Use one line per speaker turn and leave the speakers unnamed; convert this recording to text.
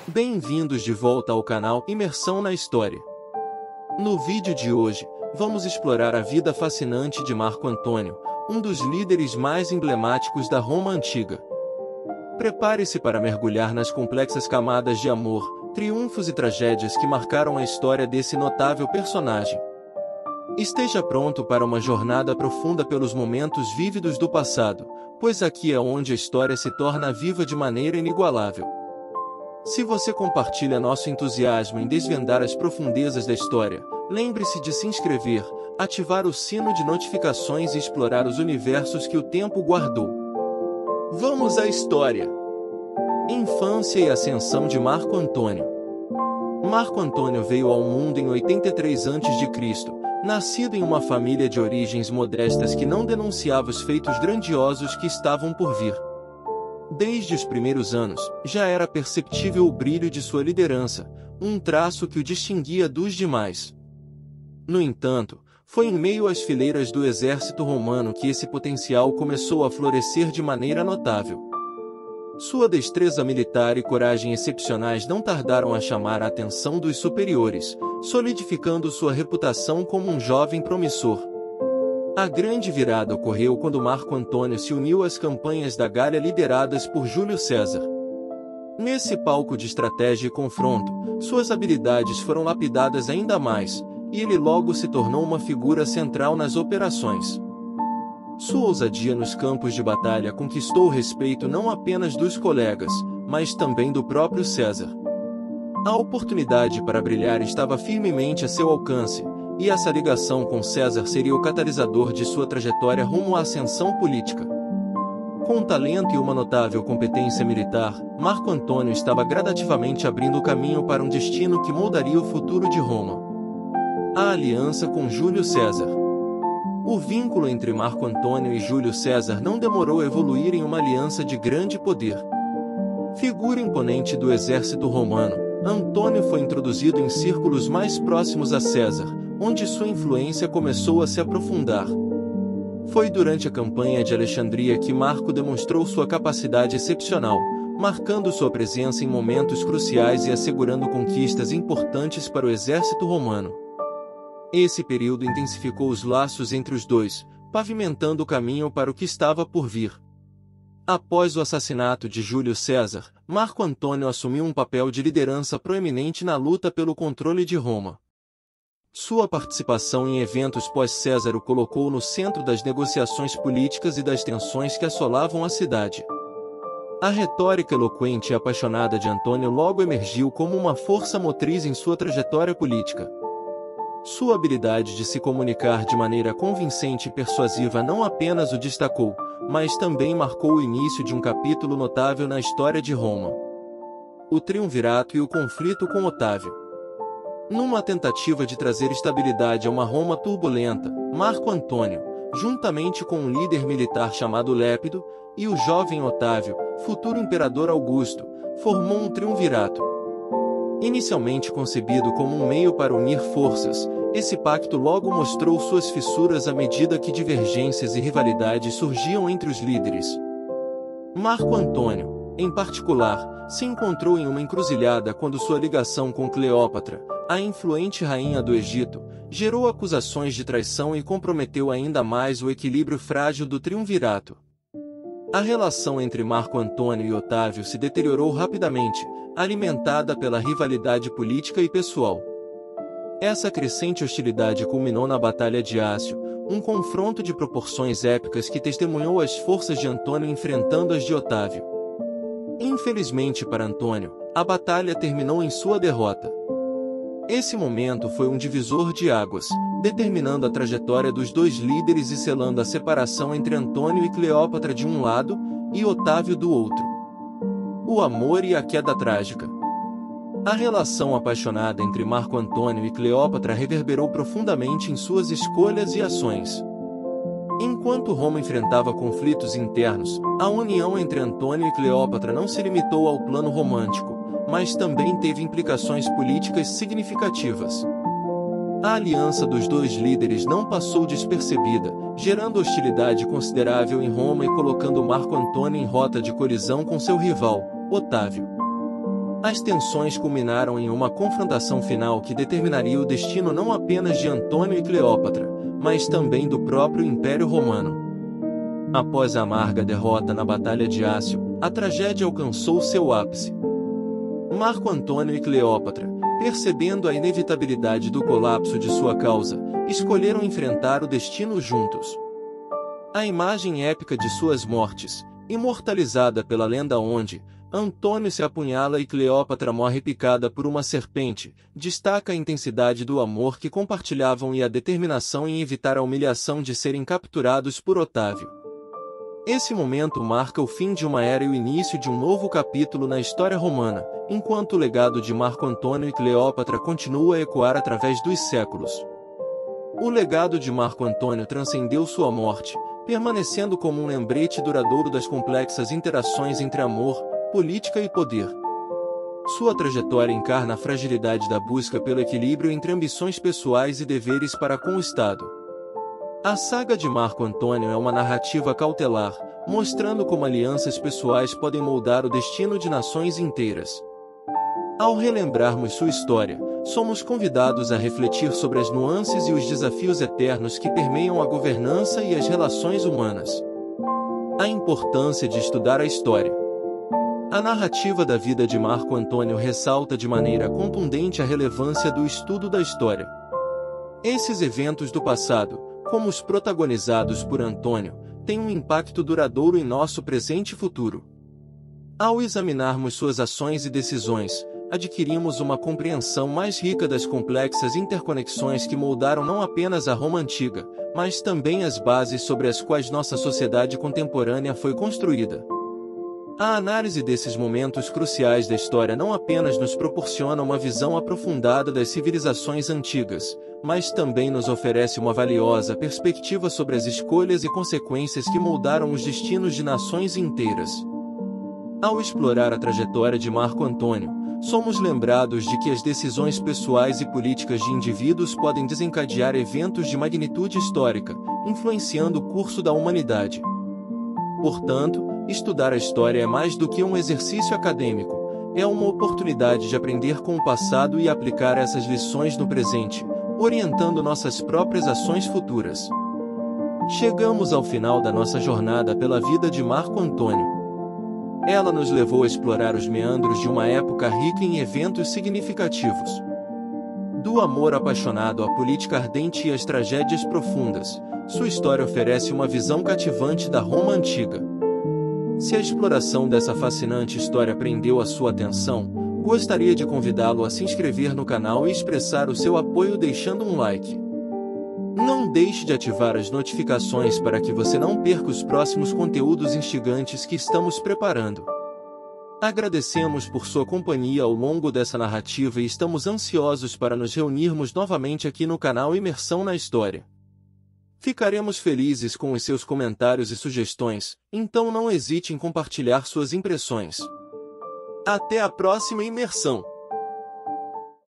Bem-vindos de volta ao canal Imersão na História. No vídeo de hoje, vamos explorar a vida fascinante de Marco Antônio, um dos líderes mais emblemáticos da Roma antiga. Prepare-se para mergulhar nas complexas camadas de amor, triunfos e tragédias que marcaram a história desse notável personagem. Esteja pronto para uma jornada profunda pelos momentos vívidos do passado, pois aqui é onde a história se torna viva de maneira inigualável. Se você compartilha nosso entusiasmo em desvendar as profundezas da história, lembre-se de se inscrever, ativar o sino de notificações e explorar os universos que o tempo guardou. Vamos à história! Infância e ascensão de Marco Antônio. Marco Antônio veio ao mundo em 83 a.C., nascido em uma família de origens modestas que não denunciava os feitos grandiosos que estavam por vir. Desde os primeiros anos, já era perceptível o brilho de sua liderança, um traço que o distinguia dos demais. No entanto, foi em meio às fileiras do exército romano que esse potencial começou a florescer de maneira notável. Sua destreza militar e coragem excepcionais não tardaram a chamar a atenção dos superiores, solidificando sua reputação como um jovem promissor. A grande virada ocorreu quando Marco Antônio se uniu às campanhas da Gália lideradas por Júlio César. Nesse palco de estratégia e confronto, suas habilidades foram lapidadas ainda mais, e ele logo se tornou uma figura central nas operações. Sua ousadia nos campos de batalha conquistou o respeito não apenas dos colegas, mas também do próprio César. A oportunidade para brilhar estava firmemente a seu alcance, e essa ligação com César seria o catalisador de sua trajetória rumo à ascensão política. Com talento e uma notável competência militar, Marco Antônio estava gradativamente abrindo o caminho para um destino que moldaria o futuro de Roma. A aliança com Júlio César. O vínculo entre Marco Antônio e Júlio César não demorou a evoluir em uma aliança de grande poder. Figura imponente do exército romano, Antônio foi introduzido em círculos mais próximos a César, onde sua influência começou a se aprofundar. Foi durante a campanha de Alexandria que Marco demonstrou sua capacidade excepcional, marcando sua presença em momentos cruciais e assegurando conquistas importantes para o exército romano. Esse período intensificou os laços entre os dois, pavimentando o caminho para o que estava por vir. Após o assassinato de Júlio César, Marco Antônio assumiu um papel de liderança proeminente na luta pelo controle de Roma. Sua participação em eventos pós-César o colocou no centro das negociações políticas e das tensões que assolavam a cidade. A retórica eloquente e apaixonada de Antônio logo emergiu como uma força motriz em sua trajetória política. Sua habilidade de se comunicar de maneira convincente e persuasiva não apenas o destacou, mas também marcou o início de um capítulo notável na história de Roma. O triunvirato e o conflito com Otávio. Numa tentativa de trazer estabilidade a uma Roma turbulenta, Marco Antônio, juntamente com um líder militar chamado Lépido, e o jovem Otávio, futuro imperador Augusto, formou um triunvirato. Inicialmente concebido como um meio para unir forças, esse pacto logo mostrou suas fissuras à medida que divergências e rivalidades surgiam entre os líderes. Marco Antônio, em particular, se encontrou em uma encruzilhada quando sua ligação com Cleópatra, a influente rainha do Egito, gerou acusações de traição e comprometeu ainda mais o equilíbrio frágil do triunvirato. A relação entre Marco Antônio e Otávio se deteriorou rapidamente, alimentada pela rivalidade política e pessoal. Essa crescente hostilidade culminou na Batalha de Ácio, um confronto de proporções épicas que testemunhou as forças de Antônio enfrentando as de Otávio. Infelizmente para Antônio, a batalha terminou em sua derrota. Esse momento foi um divisor de águas, determinando a trajetória dos dois líderes e selando a separação entre Antônio e Cleópatra de um lado, e Otávio do outro. O amor e a queda trágica. A relação apaixonada entre Marco Antônio e Cleópatra reverberou profundamente em suas escolhas e ações. Enquanto Roma enfrentava conflitos internos, a união entre Antônio e Cleópatra não se limitou ao plano romântico, mas também teve implicações políticas significativas. A aliança dos dois líderes não passou despercebida, gerando hostilidade considerável em Roma e colocando Marco Antônio em rota de colisão com seu rival, Otávio. As tensões culminaram em uma confrontação final que determinaria o destino não apenas de Antônio e Cleópatra, mas também do próprio Império Romano. Após a amarga derrota na Batalha de Ácio, a tragédia alcançou seu ápice. Marco Antônio e Cleópatra, percebendo a inevitabilidade do colapso de sua causa, escolheram enfrentar o destino juntos. A imagem épica de suas mortes, imortalizada pela lenda onde Antônio se apunhala e Cleópatra morre picada por uma serpente, destaca a intensidade do amor que compartilhavam e a determinação em evitar a humilhação de serem capturados por Otávio. Esse momento marca o fim de uma era e o início de um novo capítulo na história romana, enquanto o legado de Marco Antônio e Cleópatra continua a ecoar através dos séculos. O legado de Marco Antônio transcendeu sua morte, permanecendo como um lembrete duradouro das complexas interações entre amor, política e poder. Sua trajetória encarna a fragilidade da busca pelo equilíbrio entre ambições pessoais e deveres para com o Estado. A saga de Marco Antônio é uma narrativa cautelar, mostrando como alianças pessoais podem moldar o destino de nações inteiras. Ao relembrarmos sua história, somos convidados a refletir sobre as nuances e os desafios eternos que permeiam a governança e as relações humanas. A importância de estudar a história. A narrativa da vida de Marco Antônio ressalta de maneira contundente a relevância do estudo da história. Esses eventos do passado, como os protagonizados por Antônio, têm um impacto duradouro em nosso presente e futuro. Ao examinarmos suas ações e decisões, adquirimos uma compreensão mais rica das complexas interconexões que moldaram não apenas a Roma antiga, mas também as bases sobre as quais nossa sociedade contemporânea foi construída. A análise desses momentos cruciais da história não apenas nos proporciona uma visão aprofundada das civilizações antigas, mas também nos oferece uma valiosa perspectiva sobre as escolhas e consequências que moldaram os destinos de nações inteiras. Ao explorar a trajetória de Marco Antônio, somos lembrados de que as decisões pessoais e políticas de indivíduos podem desencadear eventos de magnitude histórica, influenciando o curso da humanidade. Portanto, estudar a história é mais do que um exercício acadêmico, é uma oportunidade de aprender com o passado e aplicar essas lições no presente, orientando nossas próprias ações futuras. Chegamos ao final da nossa jornada pela vida de Marco Antônio. Ela nos levou a explorar os meandros de uma época rica em eventos significativos. Do amor apaixonado à política ardente e às tragédias profundas, sua história oferece uma visão cativante da Roma antiga. Se a exploração dessa fascinante história prendeu a sua atenção, gostaria de convidá-lo a se inscrever no canal e expressar o seu apoio deixando um like. Não deixe de ativar as notificações para que você não perca os próximos conteúdos instigantes que estamos preparando. Agradecemos por sua companhia ao longo dessa narrativa e estamos ansiosos para nos reunirmos novamente aqui no canal Imersão na História. Ficaremos felizes com os seus comentários e sugestões, então não hesite em compartilhar suas impressões. Até a próxima imersão!